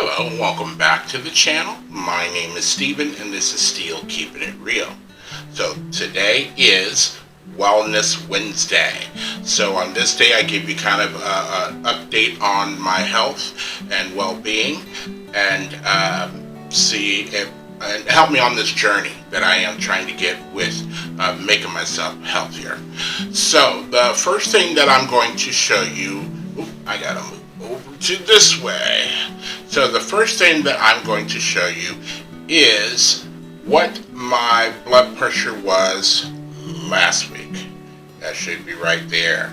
Hello and welcome back to the channel. My name is Steven and this is Steel Keeping It Real. So today is Wellness Wednesday. So on this day I give you kind of an update on my health and well-being and and help me on this journey that I am trying to get with making myself healthier. So the first thing that I'm going to show you, I gotta move over to this way. So the first thing that I'm going to show you is what my blood pressure was last week. That should be right there.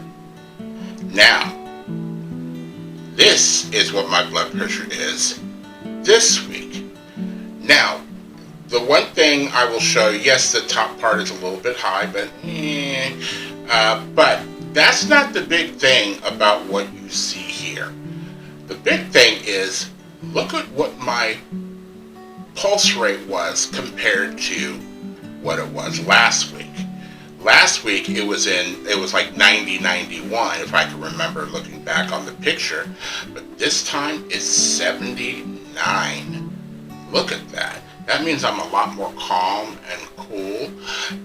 Now, this is what my blood pressure is this week. Now, the one thing I will show you, yes, the top part is a little bit high, but that's not the big thing about what you see here. The big thing is, look at what my pulse rate was compared to what it was last week. Last week it was like 90, 91, if I can remember looking back on the picture. But this time it's 79. Look at that. That means I'm a lot more calm and cool,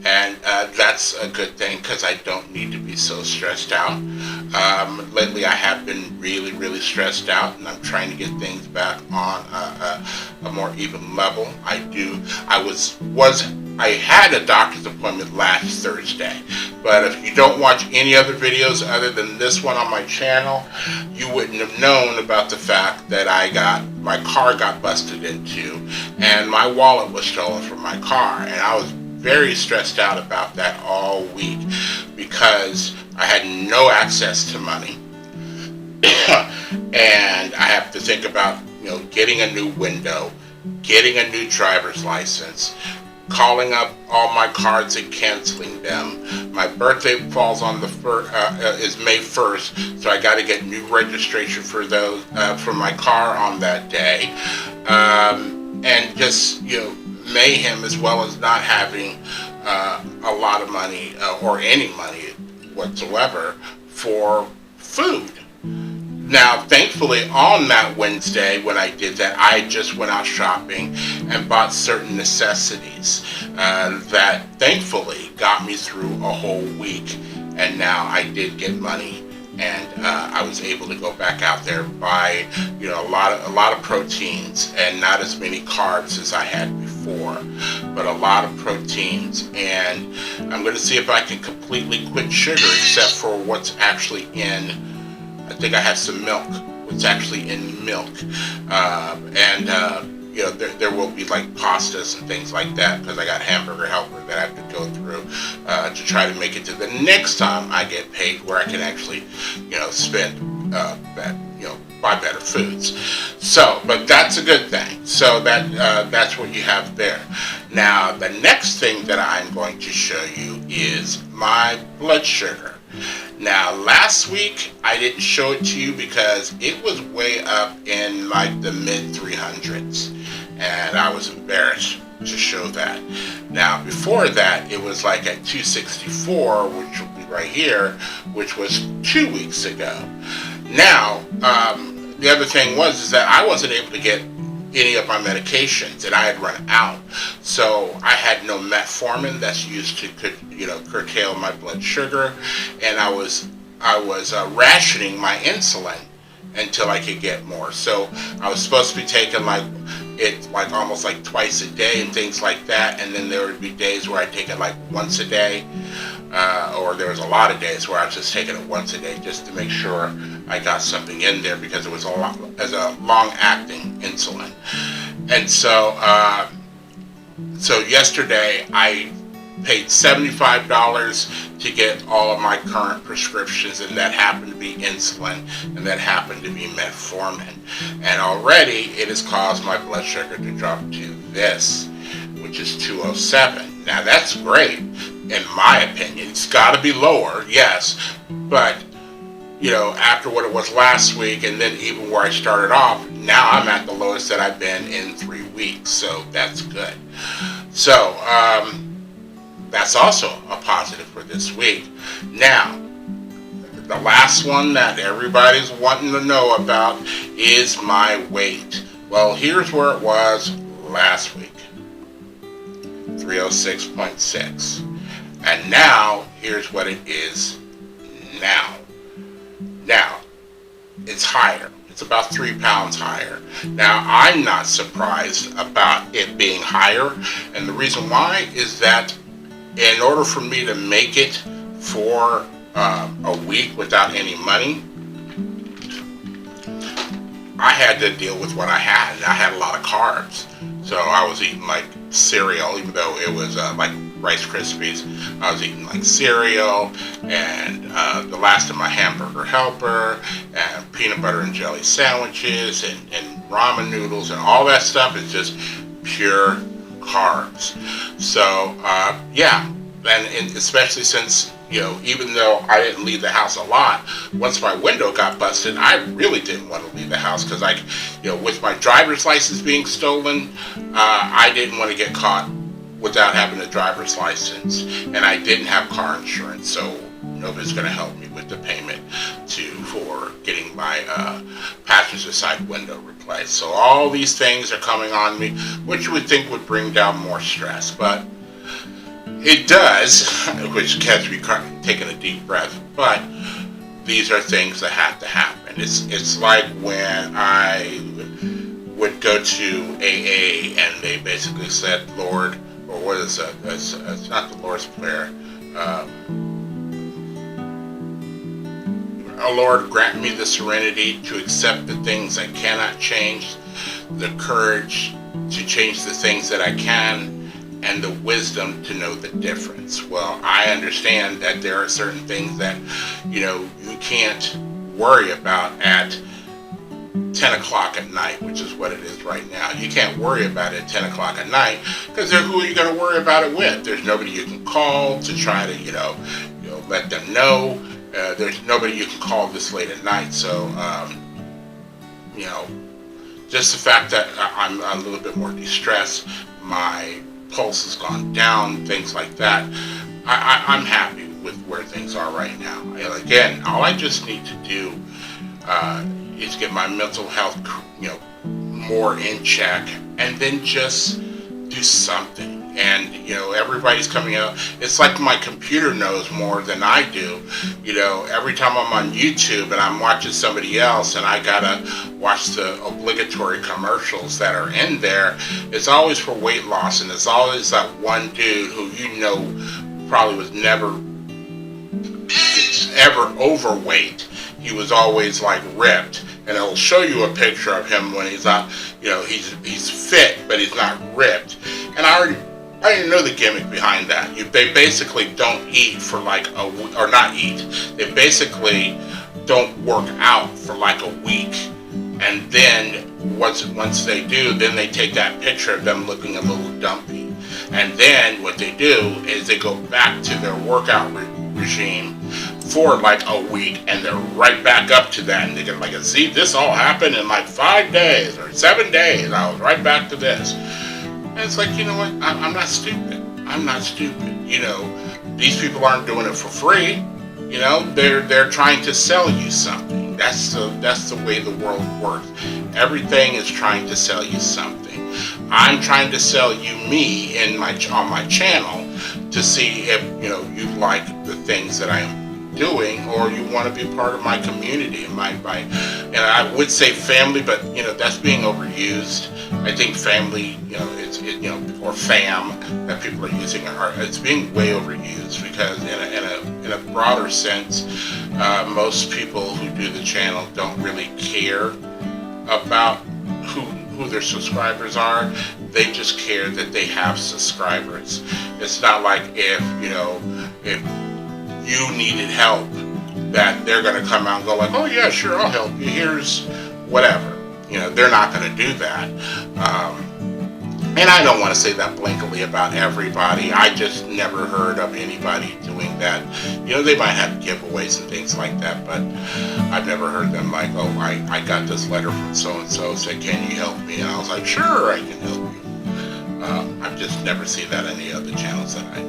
and that's a good thing because I don't need to be so stressed out. Lately I have been really stressed out, and I'm trying to get things back on a more even level. I had a doctor's appointment last Thursday, but if you don't watch any other videos other than this one on my channel, you wouldn't have known about the fact that my car got busted into and my wallet was stolen from my car, and I was very stressed out about that all week because I had no access to money. And I have to think about, getting a new window, getting a new driver's license, calling up all my cards and canceling them. My birthday falls on is May 1st, so I got to get new registration for those for my car on that day, and just mayhem, as well as not having a lot of money or any money whatsoever for food. Now, thankfully, on that Wednesday when I did that, I just went out shopping and bought certain necessities that thankfully got me through a whole week. And now I did get money, and I was able to go back out there and buy, a lot of proteins and not as many carbs as I had before, but a lot of proteins. And I'm going to see if I can completely quit sugar, except for what's actually in. I think I have some milk. What's actually in milk, there will be like pastas and things like that because I got Hamburger Helper that I have to go through to try to make it to the next time I get paid, where I can actually, spend buy better foods. So, but that's a good thing. So that's what you have there. Now, the next thing that I'm going to show you is my blood sugar. Now, last week I didn't show it to you because it was way up in like the mid 300s, and I was embarrassed to show that. Now, before that, it was like at 264, which will be right here, which was 2 weeks ago. Now, the other thing is that I wasn't able to get any of my medications, and I had run out. So I had no metformin that's used to curtail my blood sugar, and I was rationing my insulin until I could get more. So I was supposed to be taking it almost like twice a day and things like that, and then there would be days where I'd take it like once a day, or there was a lot of days where I was just taking it once a day just to make sure I got something in there, because it was a long-acting insulin. And so yesterday I paid $75 to get all of my current prescriptions, and that happened to be insulin, and that happened to be metformin. And already it has caused my blood sugar to drop to this, which is 207. Now that's great, in my opinion. It's got to be lower, yes, but after what it was last week, and then even where I started off, now I'm at the lowest that I've been in 3 weeks, so that's good. So, that's also a positive for this week. Now, the last one that everybody's wanting to know about is my weight. Well, here's where it was last week, 306.6. And now, here's what it is now. Now, it's higher. It's about 3 pounds higher. Now, I'm not surprised about it being higher. And the reason why is that in order for me to make it for a week without any money, I had to deal with what I had. I had a lot of carbs. So I was eating like cereal, even though it was like Rice Krispies. I was eating like cereal and the last of my hamburger helper and peanut butter and jelly sandwiches and ramen noodles and all that stuff is just pure carbs. So yeah, and especially since, you know, even though I didn't leave the house a lot, once my window got busted, I really didn't want to leave the house because, like, you know, with my driver's license being stolen, I didn't want to get caught without having a driver's license, and I didn't have car insurance, so nobody's going to help me with the payment for getting my passenger side window replaced. So all these things are coming on me, which you would think would bring down more stress, but it does, which has me taking a deep breath. But these are things that have to happen. It's like when I would go to AA and they basically said, Lord, or what is it? It's not the Lord's Prayer. Oh Lord, grant me the serenity to accept the things I cannot change, the courage to change the things that I can, and the wisdom to know the difference. Well, I understand that there are certain things that, you know, you can't worry about at 10 o'clock at night, which is what it is right now. You can't worry about it at 10 o'clock at night because who are you going to worry about it with? There's nobody you can call to try to, you know, let them know. There's nobody you can call this late at night. So, you know, just the fact that I'm a little bit more distressed, my pulse has gone down, things like that. I'm happy with where things are right now. And again, all I just need to do is get my mental health, you know, more in check, and then just do something. And, you know, everybody's coming out. It's like my computer knows more than I do. You know, every time I'm on YouTube and I'm watching somebody else and I gotta watch the obligatory commercials that are in there, it's always for weight loss, and it's always that one dude who, you know, probably was never ever overweight. He was always like ripped, and it'll show you a picture of him when he's not, you know, he's fit but he's not ripped. And I didn't know the gimmick behind that. They basically don't eat for like a week, or not eat. They basically don't work out for like a week, and then once they do, then they take that picture of them looking a little dumpy, and then what they do is they go back to their workout regime for like a week, and they're right back up to that, and they get like, see, this all happened in like 5 days or 7 days. I was right back to this. And it's like, you know what? I'm not stupid. I'm not stupid. You know, these people aren't doing it for free. You know, they're trying to sell you something. That's the way the world works. Everything is trying to sell you something. I'm trying to sell you me on my channel to see if, you know, you like the things that I am doing, or you want to be part of my community and and I would say family, but you know, that's being overused. I think family, you know, you know, or fam that people are using, it's being way overused, because in a broader sense, most people who do the channel don't really care about who their subscribers are. They just care that they have subscribers. It's not like if you needed help, that they're going to come out and go like, oh yeah, sure, I'll help you, here's whatever. You know, they're not going to do that. And I don't want to say that blanketly about everybody. I just never heard of anybody doing that. You know, they might have giveaways and things like that, but I've never heard them like, oh, I got this letter from so-and-so, said, can you help me? And I was like, sure, I can help you. I've just never seen that on any other channels that I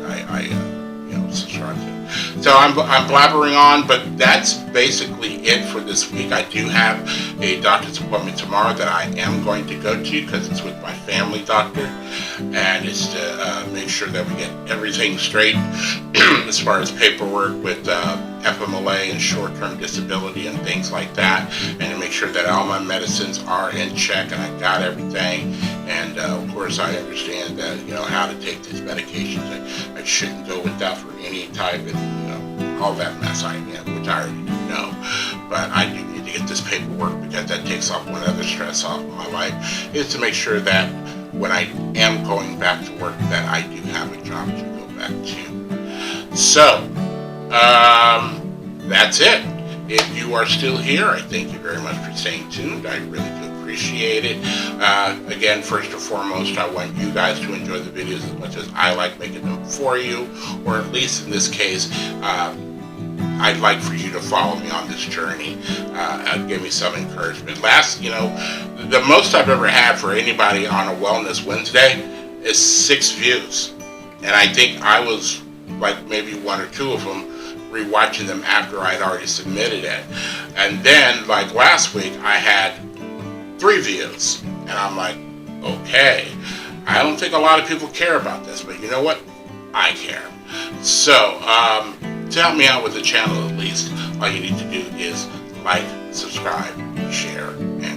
subscribe to. So I'm blabbering on, but that's basically it for this week. I do have a doctor's appointment tomorrow that I am going to go to because it's with my family doctor, and it's to make sure that we get everything straight as far as paperwork with FMLA and short-term disability and things like that, and to make sure that all my medicines are in check and I got everything. And of course, I understand that how to take these medications. I shouldn't go without for any type of all that mess which I already know. But I do need to get this paperwork because that takes off one other stress off of my life, is to make sure that when I am going back to work, that I do have a job to go back to. So that's it. If you are still here, I thank you very much for staying tuned. I really do appreciate it. Again, first and foremost, I want you guys to enjoy the videos as much as I like making them for you, or at least in this case, I'd like for you to follow me on this journey and give me some encouragement. The most I've ever had for anybody on a Wellness Wednesday is 6 views. And I think I was like maybe 1 or 2 of them rewatching them after I'd already submitted it. And then like last week I had 3 views, and I'm like, okay, I don't think a lot of people care about this, but you know what? I care. So to help me out with the channel, at least all you need to do is like, subscribe, share, and